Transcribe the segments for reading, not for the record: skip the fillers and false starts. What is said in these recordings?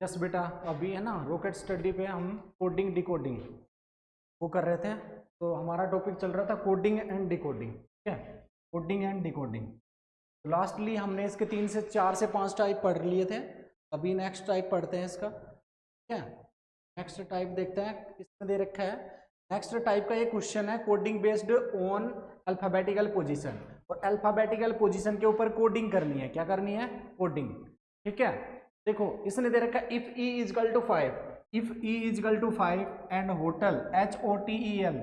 Yes बेटा, अभी है ना रॉकेट स्टडी पे हम कोडिंग डिकोडिंग वो कर रहे थे। तो हमारा टॉपिक चल रहा था कोडिंग एंड डिकोडिंग, ठीक है, कोडिंग एंड डिकोडिंग। तो लास्टली हमने इसके 3 से 4 से 5 टाइप पढ़ लिए थे। अभी नेक्स्ट टाइप पढ़ते हैं इसका, ठीक है। नेक्स्ट टाइप देखते हैं, इसमें दे रखा है नेक्स्ट टाइप का ये क्वेश्चन है coding based on alphabetical position. और अल्फाबेटिकल पोजीशन के ऊपर कोडिंग करनी है। क्या करनी है? कोडिंग, ठीक है। देखो इसने दे रखा है if E is equal to 5, if E is equal to 5 and hotel HOTEL,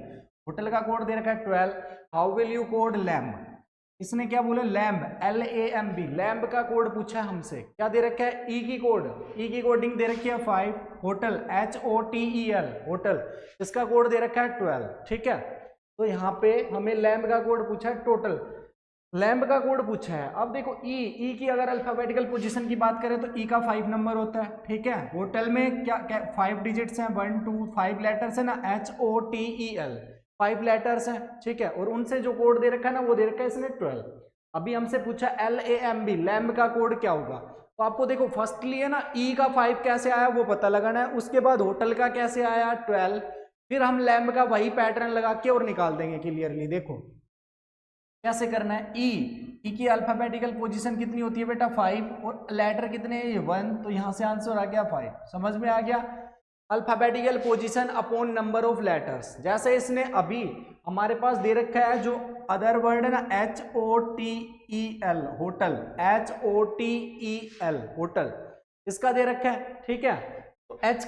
hotel का कोड दे रखा है 12, how will you code lamb. इसने क्या बोला? लैम्ब, LAMB, लैम्ब का कोड पूछा है हमसे। क्या दे रखा है? ई की कोड, ई की कोडिंग दे रखी है 5, होटल HOTEL, होटल इसका कोड दे रखा है 12, ठीक है। तो यहाँ पे हमें लैम्ब का कोड पूछा है, टोटल लैम्ब का कोड पूछा है। अब देखो ई की अगर अल्फाबेटिकल पोजीशन की बात करें तो ई का 5 नंबर होता है, ठीक है। होटल में क्या 5 डिजिट्स हैं, 1 2 5 लेटर्स है ना, HOTEL 5 लेटर्स हैं, ठीक है। और उनसे जो कोड दे रखा है ना वो दे रखा है इसने 12। अभी हमसे पूछा LAMB, लैम्ब का कोड क्या होगा। तो आपको देखो फर्स्टली है ना ई का 5 कैसे आया वो पता लगाना है, उसके बाद होटल का कैसे आया 12, फिर हम लैम्ब का वही पैटर्न लगा के और निकाल देंगे क्लियरली। देखो कैसे करना है। ई की अल्फाबेटिकल पोजीशन कितनी होती है बेटा? 5, और लेटर कितने हैं? ये 1, तो यहां से आंसर आ गया 5। समझ में आ गया? Alphabetical position upon number of letters. जैसे इसने अभी हमारे पास दे रखा है जो अदर वर्ड है ना, HOTEL, होटल, HOTEL, होटल इसका दे रखा है, ठीक है। तो H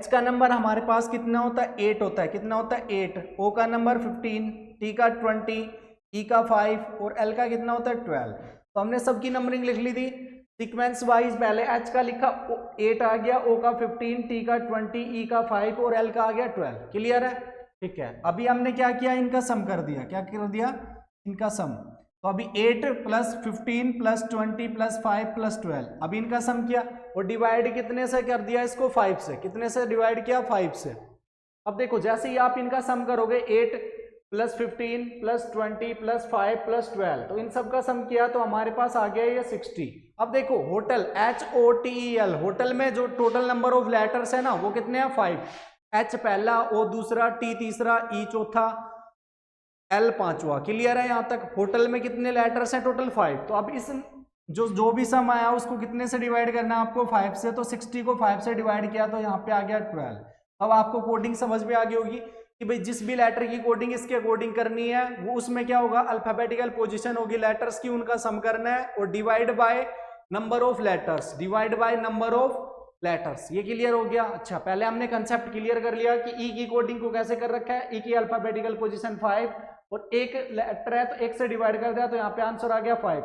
का नंबर हमारे पास कितना होता है? 8 होता है। कितना होता है? 8। O का नंबर 15, T का 20, E का 5 और L का कितना होता है? 12। तो हमने सबकी नंबरिंग लिख ली थी सीक्वेंस वाइज। पहले H का लिखा, 8 आ गया, O का 15, T का 20, E का 5 और L का आ गया 12। क्लियर है? ठीक है। अभी हमने क्या किया? इनका सम कर दिया। क्या कर दिया? इनका सम। तो अभी 8 प्लस 15 प्लस 20 प्लस 5 प्लस 12, अभी इनका सम किया और डिवाइड कितने से कर दिया इसको? 5 से। कितने से डिवाइड किया? 5 से। अब देखो जैसे ही आप इनका सम करोगे 8 प्लस 15 प्लस 20 प्लस 5 प्लस 12, तो इन सब का सम किया तो हमारे पास आ गया ये 60। अब देखो होटल HOTEL, होटल में जो टोटल नंबर ऑफ लेटर्स है ना वो कितने हैं? 5। H पहला, O दूसरा, T तीसरा, E चौथा, L पांचवा। क्लियर है? यहां तक होटल में कितने लेटर्स हैं? टोटल 5। तो अब इस जो भी सम आया उसको कितने से डिवाइड करना है आपको? 5 से। तो 60 को 5 से डिवाइड किया तो यहाँ पे आ गया 12। अब आपको कोडिंग समझ में आ गई होगी कि भाई जिस भी लेटर की कोडिंग इसके अकॉर्डिंग करनी है वो उसमें क्या होगा? अल्फाबेटिकल पोजीशन होगी लेटर्स की, उनका सम करना है और divide by number of letters, divide by number of letters. ये क्लियर हो गया? अच्छा, पहले हमने कंसेप्ट क्लियर कर लिया कि ई की कोडिंग को कैसे कर रखा है। ई की अल्फाबेटिकल पोजीशन 5 और एक लेटर है तो एक से डिवाइड कर दिया तो यहाँ पे आंसर आ गया 5।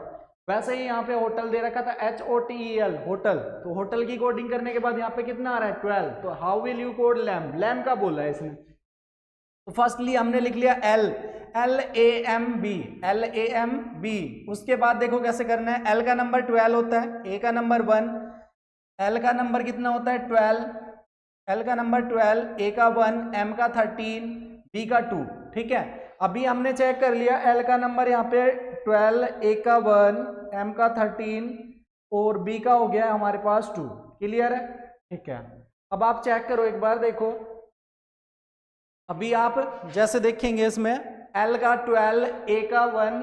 वैसे ही यहाँ पे होटल दे रखा था HOTEL, होटल, तो होटल की कोडिंग करने के बाद यहाँ पे कितना आ रहा है? 12। तो how will you code lamb, lamb का बोला है इसने। तो फर्स्टली हमने लिख लिया LAMB, LAMB। उसके बाद देखो कैसे करना है। L का नंबर 12 होता है, A का नंबर 1, L का नंबर कितना होता है? 12, L का नंबर 12, A का 1, M का 13, B का 2, ठीक है। अभी हमने चेक कर लिया L का नंबर यहाँ पे 12, A का 1, M का 13 और B का हो गया हमारे पास 2। क्लियर है? ठीक है। अब आप चेक करो एक बार, देखो अभी आप जैसे देखेंगे इसमें L का 12, A का 1,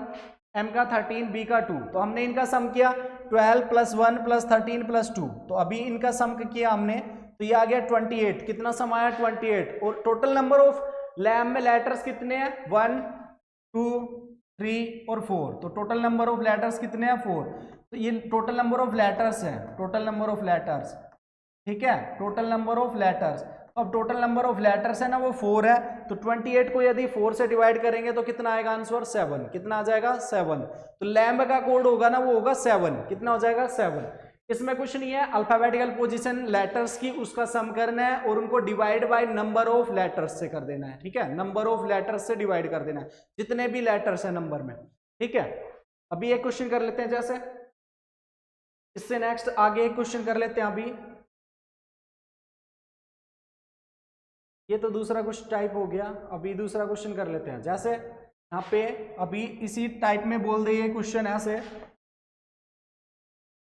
M का 13, B का 2, तो हमने इनका सम किया 12 प्लस 1 प्लस 13 प्लस 2, तो अभी इनका सम किया हमने तो ये आ गया 28। कितना सम आया? 28। और टोटल नंबर ऑफ लैम्ब में लेटर्स कितने हैं? 1 2 3 और 4। तो टोटल नंबर ऑफ लेटर्स कितने हैं? 4। तो ये टोटल नंबर ऑफ लेटर्स है, टोटल नंबर ऑफ लेटर्स, ठीक है, टोटल नंबर ऑफ लेटर्स। अब टोटल नंबर ऑफ लेटर्स है ना वो 4 है, तो 28 को यदि 4 से डिवाइड करेंगे तो कितना आएगा आंसर? 7। कितना आ जाएगा? 7। तो लैम्ब का कोड होगा ना वो होगा 7। कितना हो जाएगा? 7। इसमें कुछ नहीं है, अल्फाबेटिकल पोजीशन लेटर्स की उसका सम करना है और उनको divide by number of letters से कर देना है, ठीक है। नंबर ऑफ लेटर्स से डिवाइड कर देना है जितने भी लेटर्स है नंबर में, ठीक है। अभी एक क्वेश्चन कर लेते हैं, जैसे इससे नेक्स्ट आगे एक क्वेश्चन कर लेते हैं। अभी ये तो दूसरा कुछ टाइप हो गया, अभी दूसरा क्वेश्चन कर लेते हैं। जैसे यहाँ पे अभी इसी टाइप में बोल दे ये क्वेश्चन ऐसे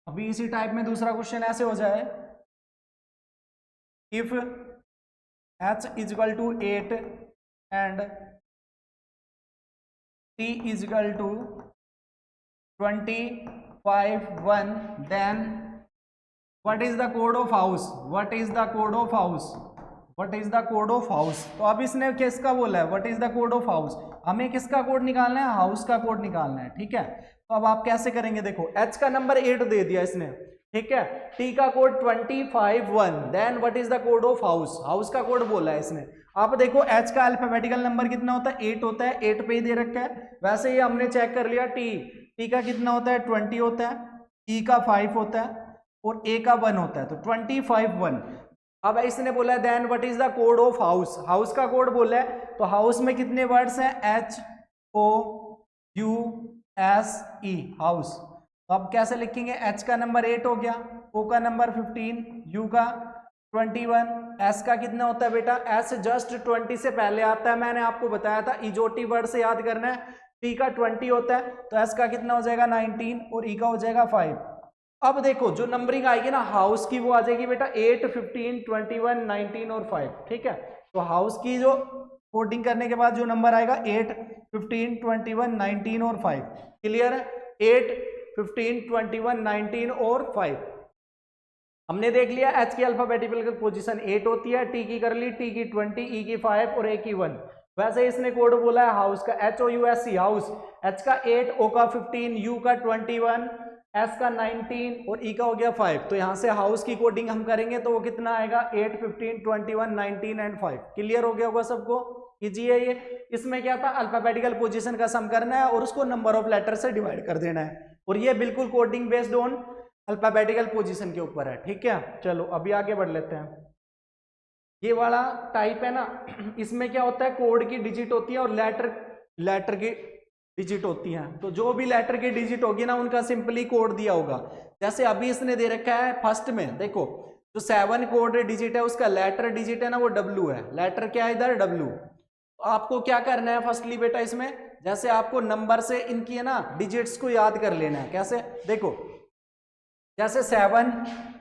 अभी इसी टाइप में दूसरा क्वेश्चन ऐसे हो जाए, if h is equal to 8 and t is equal to 25 1, then what is the code of house, what is the code of house, what is the code of house. तो अब इसने किसका बोला है, what is the code of house, हमें किसका code निकालना है, हाउस का कोड निकालना है, ठीक है। तो अब आप कैसे करेंगे, देखो h का नंबर 8 दे दिया इसने, ठीक है, t का code 25 1, then what is the code of house, house का कोड बोला है इसने। आप देखो h का अल्फाबेटिकल नंबर कितना होता है, 8 होता है, 8 पे ही दे रखा है। वैसे ही हमने चेक कर लिया, t का कितना होता है, 20 होता है, e का 5 होता है और a का 1 होता है, तो 25 1। अब इसने बोला then what is the code of house, house का कोड बोला है, तो हाउस में कितने वर्ड्स हैं, HOUSE, हाउस। तो अब कैसे लिखेंगे, h का नंबर 8 हो गया, o का नंबर 15, u का 21, s का कितना होता है बेटा, s जस्ट 20 से पहले आता है, मैंने आपको बताया था इजोटी वर्ड से याद करना है। t का 20 होता है, तो s का कितना हो जाएगा 19 और e का हो जाएगा 5। अब देखो जो नंबरिंग आएगी ना हाउस की, वो आ जाएगी बेटा 8 15 21 19 और 5, ठीक है। तो हाउस की जो कोडिंग करने के बाद जो नंबर आएगा 8 15 21 19 और 5, क्लियर है, 8 15 21 19 और 5। हमने देख लिया h की अल्फाबेटिकल पोजीशन 8 होती है, t की कर ली, t की 20, e की 5 और a की 1। वैसे इसने कोड बोला है हाउस का, HOUSE हाउस, h का 8, o का 15, u का 21, s का 19 और e का हो गया 5। तो यहां से हाउस की कोडिंग हम करेंगे तो वो कितना आएगा, 8 15 21 19 एंड 5। क्लियर हो गया होगा सबको, कीजिए ये। इसमें क्या था, अल्फाबेटिकल पोजीशन का सम करना है और उसको नंबर ऑफ लेटर से डिवाइड कर देना है, और ये बिल्कुल coding based on alphabetical position के ऊपर है, ठीक है। चलो अभी आगे बढ़ लेते हैं। ये वाला टाइप है ना, इसमें क्या होता है, कोड की डिजिट होती है और लेटर की डिजिट होती हैं। तो जो भी लेटर की डिजिट होगी ना, उनका सिंपली कोड दिया होगा। जैसे अभी इसने दे रखा है फर्स्ट में, देखो जो 7 कोड डिजिट है उसका लेटर डिजिट है ना, वो W है, लेटर क्या है इधर, W। तो आपको क्या करना है फर्स्टली बेटा, इसमें जैसे आपको नंबर से इनकी है ना डिजिट्स को याद कर लेना है। कैसे, देखो जैसे 7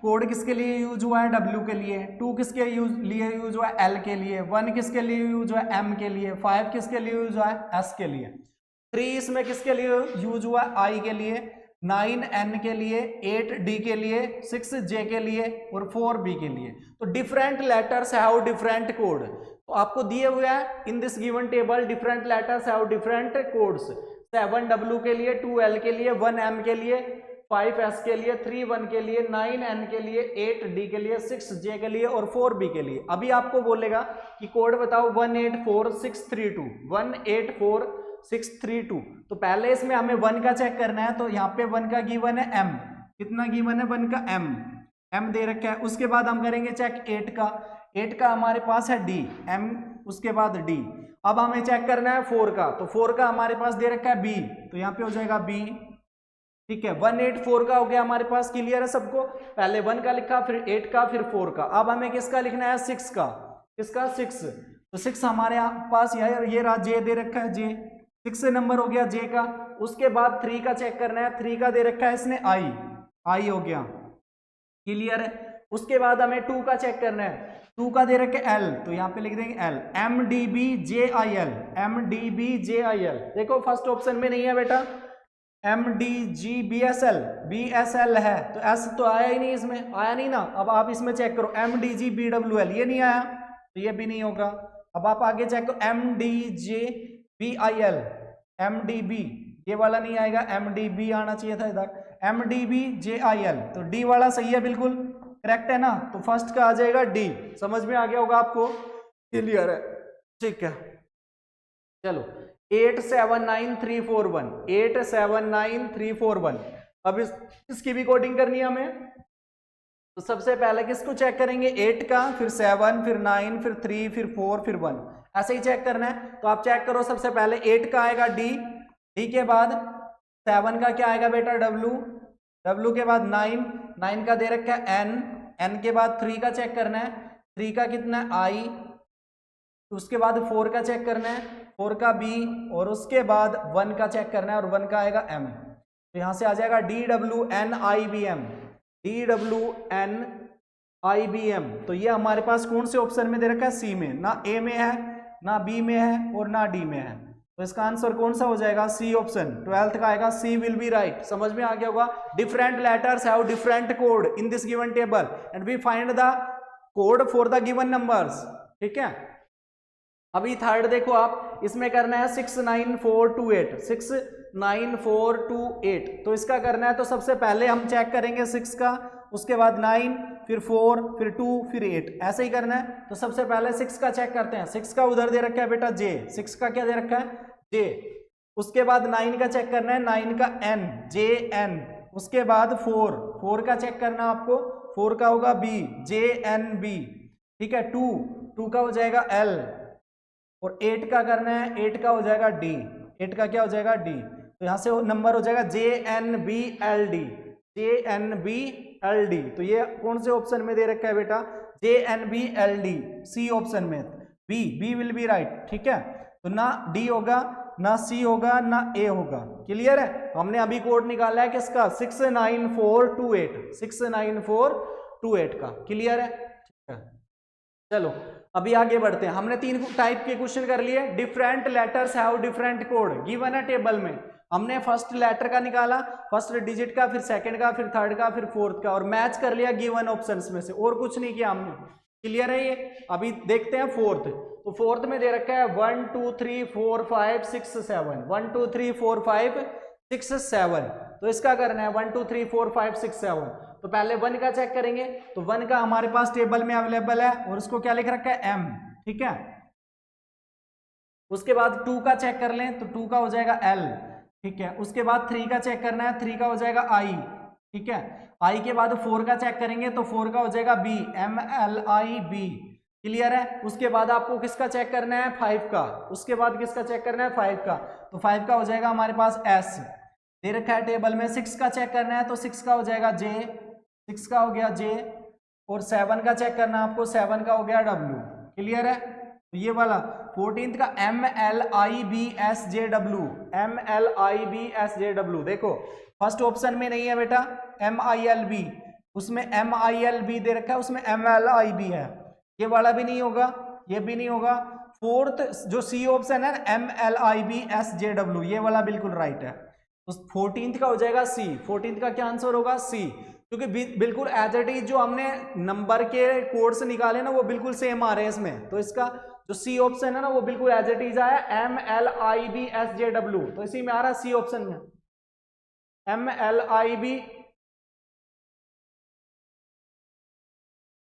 कोड किसके लिए यूज हुआ है, W के लिए, 2 किसके लिए यूज हुआ है, L के लिए, 1 किसके लिए यूज हुआ है, M के लिए, 5 किसके लिए यूज हुआ है, S के लिए, 3 इसमें किसके लिए यूज हुआ है, I के लिए, 9 N के लिए, 8 D के लिए, 6 J के लिए और 4 B के लिए। तो different letters have different code. तो आपको दिए हुए हैं इन this given table, different letters have different codes. 7 W के लिए, 2 L के लिए, 1 M के लिए, 5 S के लिए, 3 1 के लिए, 9 N के लिए, 8 D के लिए, 6 J के लिए और 4 B के लिए। अभी आपको बोलेगा कि कोड बताओ 184632, 184632। तो पहले इसमें हमें 1 का चेक करना है, तो यहाँ पे 1 का गिवन है M, कितना गिवन है, 1 का M दे रखा है। उसके बाद हम करेंगे चेक 8 का हमारे पास है D, M उसके बाद D। अब हमें चेक करना है 4 का, तो 4 का हमारे पास दे रखा है B, तो यहाँ पे हो जाएगा B, ठीक है। 184 का हो गया हमारे पास, क्लियर है सबको। पहले 1 का लिखा, फिर 8 का, फिर 4 का। अब हमें किसका लिखना है, 6 का, किसका 6, तो 6 हमारे पास ये रहा, J दे रखा है, J 6 नंबर हो गया J का। उसके बाद 3 का चेक करना है, 3 का दे रखा है इसने I हो गया, क्लियर है। उसके बाद हमें 2 का चेक करना है, 2 का दे रखे L, तो यहाँ पे लिख देंगे L, MDBJIL, MDBJIL। देखो फर्स्ट ऑप्शन में नहीं है बेटा, MDGBSL, BSL है, तो S तो आया ही नहीं, इसमें आया नहीं ना। अब आप इसमें चेक करो MDGBWL, ये नहीं आया, तो ये भी नहीं होगा। अब आप आगे चेक करो MDJBIL, MDB, ये वाला नहीं आएगा, MDB आना चाहिए था इधर, MDBJIL, तो D वाला सही है, बिल्कुल करेक्ट है ना। तो फर्स्ट का आ जाएगा D, समझ में आ गया होगा आपको, क्लियर है, ठीक है। चलो 879341, 879341। अब इसकी भी कोडिंग करनी है हमें। तो सबसे पहले किसको चेक करेंगे, 8 का, फिर 7, फिर 9, फिर 3, फिर 4, फिर 1, ऐसे ही चेक करना है। तो आप चेक करो, सबसे पहले 8 का आएगा D, D के बाद 7 का क्या आएगा बेटा W, W के बाद 9 का दे रखा है N के बाद 3 का चेक करना है, 3 का कितना है I, उसके बाद 4 का चेक करना है, 4 का B, और उसके बाद 1 का चेक करना है, और 1 का आएगा M। तो यहां से आ जाएगा DWNIBM, DWNIBM। तो ये हमारे पास कौन से ऑप्शन में दे रखा है? सी में, ना ए में है, ना बी में है और ना डी में है। तो इसका आंसर कौन सा हो जाएगा? सी ऑप्शन, 12th का आएगा सी विल बी राइट। समझ में आ गया होगा। Different letters have different code in this given table and we find the code for the given numbers. ठीक है, अभी थर्ड देखो आप, इसमें करना है 69428, 69428। तो इसका करना है तो सबसे पहले हम चेक करेंगे 6 का, उसके बाद 9, फिर 4, फिर 2, फिर 8, ऐसे ही करना है। तो सबसे पहले 6 का चेक करते हैं। 6 का उधर दे रखा है बेटा J, 6 का क्या दे रखा है? J। उसके बाद 9 का चेक करना है, 9 का N, JN। उसके बाद 4 का चेक करना आपको, 4 का होगा B, JNB। ठीक है, 2 का हो जाएगा L, और 8 का करना है, 8 का हो जाएगा D, 8 का क्या हो जाएगा? D। तो यहां से नंबर हो जाएगा JNBLD, JNBLD। तो ये कौन से ऑप्शन में दे रखा है बेटा? JNBLD, सी ऑप्शन में। B will be right. ठीक है, तो ना डी होगा, ना सी होगा, ना ए होगा। क्लियर है? हमने अभी कोड निकाला है किसका? 69428, 69428 का। क्लियर है? ठीक है, चलो अभी आगे बढ़ते हैं। हमने 3 टाइप के क्वेश्चन कर लिए। Different letters have different code given है टेबल में। हमने फर्स्ट लेटर का निकाला, फर्स्ट डिजिट का, फिर सेकंड का, फिर थर्ड का, फिर फोर्थ का, और मैच कर लिया गिवन ऑप्शंस में से, और कुछ नहीं किया हमने। क्लियर है ये? अभी देखते हैं फोर्थ। तो फोर्थ में दे रखा है 1 2 3 4 5 6 7, 1 2 3 4 5 6 7। तो इसका करना है 1 2 3 4 5 6 7। तो पहले 1 का चेक करेंगे। तो 1 का हमारे पास टेबल में अवेलेबल है, और उसको क्या लिख रखा है? M। ठीक है, उसके बाद 2 का चेक कर लें, तो 2 का हो जाएगा L। ठीक है, उसके बाद 3 का चेक करना है, 3 का हो जाएगा I। ठीक है, I के बाद 4 का चेक करेंगे, तो 4 का हो जाएगा B, MLIB। क्लियर है? उसके बाद आपको किसका चेक करना है? 5 का। उसके बाद किसका चेक करना है? 5 का। तो 5 का हो जाएगा हमारे पास S, दे रखा है टेबल में। 6 का चेक करना है, तो 6 का हो जाएगा J, 6 का हो गया J। और 7 का चेक करना है आपको, 7 का हो गया W। क्लियर है? तो ये वाला 14th का MLIBSJW, MLIBSJW। देखो फर्स्ट ऑप्शन में नहीं है बेटा MILB, उसमें MILB दे रखा है, उसमें MLIB है। ये वाला भी नहीं होगा, ये भी नहीं होगा। फोर्थ जो सी ऑप्शन है MLIBSJW, ये वाला बिल्कुल राइट है। तो 14th का हो जाएगा C। 14th का क्या आंसर होगा? C, क्योंकि बिल्कुल एज इट इज जो हमने नंबर के कोड से निकाले ना, वो बिल्कुल सेम आ रहे हैं इसमें। तो इसका जो सी ऑप्शन है ना, वो बिल्कुल एज इट इज आया MLIBSJW। तो इसी में आ रहा है सी ऑप्शन में MLIB